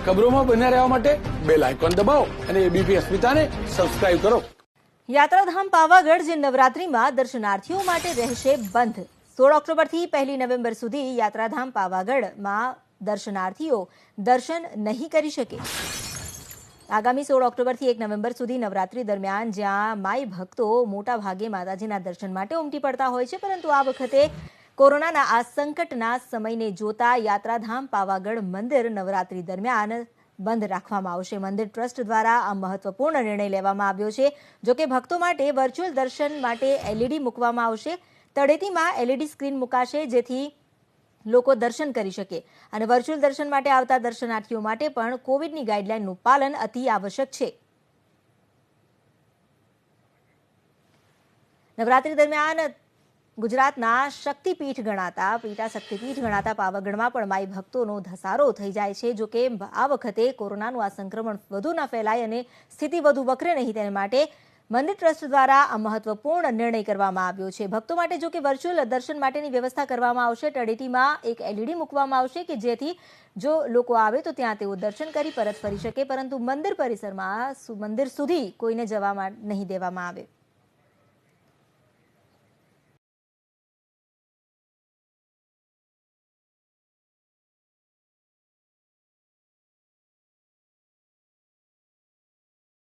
ખબરોમાં બન્યા રહેવા માટે બેલ આઇકોન દબાવો અને એબીપી અસ્મિતાને સબસ્ક્રાઇબ કરો. યાત્રાધામ પાવાગઢ જે નવરાત્રીમાં દર્શનાર્થીઓ માટે રહેશે બંધ. 16 ઓક્ટોબરથી 1 નવેમ્બર સુધી યાત્રાધામ પાવાગઢમાં દર્શનાર્થીઓ દર્શન નહીં કરી શકે. આગામી 16 ઓક્ટોબરથી 1 નવેમ્બર સુધી નવરાત્રી દરમિયાન જ્યાં માઈ ભક્તો મોટા ભાગે માતાજીના દર્શન માટે ઉમટી પડતા હોય છે, પરંતુ આ વખતે કોરોનાના આ સંકટના સમયને જોતા યાત્રાધામ પાવાગઢ મંદિર નવરાત્રી દરમિયાન બંધ રાખવામાં આવશે. મંદિર ટ્રસ્ટ દ્વારા આ મહત્વપૂર્ણ નિર્ણય લેવામાં આવ્યો છે. જોકે ભક્તો માટે વર્ચ્યુઅલ દર્શન માટે એલઈડી મૂકવામાં આવશે. તળેટીમાં એલઈડી સ્ક્રીન મુકાશે જેથી લોકો દર્શન કરી શકે અને વર્ચ્યુઅલ દર્શન માટે આવતા દર્શનાર્થીઓ માટે પણ કોવિડની ગાઈડલાઈનનું પાલન અતિ આવશ્યક છે. નવરાત્રી દરમિયાન ગુજરાતના શક્તિપીઠ ગણાતા શક્તિપીઠ ગણાતા પાવાગઢમાં પણ માઈ ભક્તોનો ધસારો થઈ જાય છે. જોકે આ વખતે કોરોનાનું આ સંક્રમણ વધુ ન ફેલાય અને સ્થિતિ વધુ વકરે નહીં તેને માટે મંદિર ટ્રસ્ટ દ્વારા આ મહત્વપૂર્ણ નિર્ણય કરવામાં આવ્યો છે. ભક્તો માટે જો કે વર્ચ્યુઅલ દર્શન માટેની વ્યવસ્થા કરવામાં આવશે. તળેટીમાં એક એલઈડી મૂકવામાં આવશે કે જેથી જો લોકો આવે તો ત્યાં તેઓ દર્શન કરી પરત ફરી શકે, પરંતુ મંદિર પરિસરમાં મંદિર સુધી કોઈને જવા નહીં દેવામાં આવે.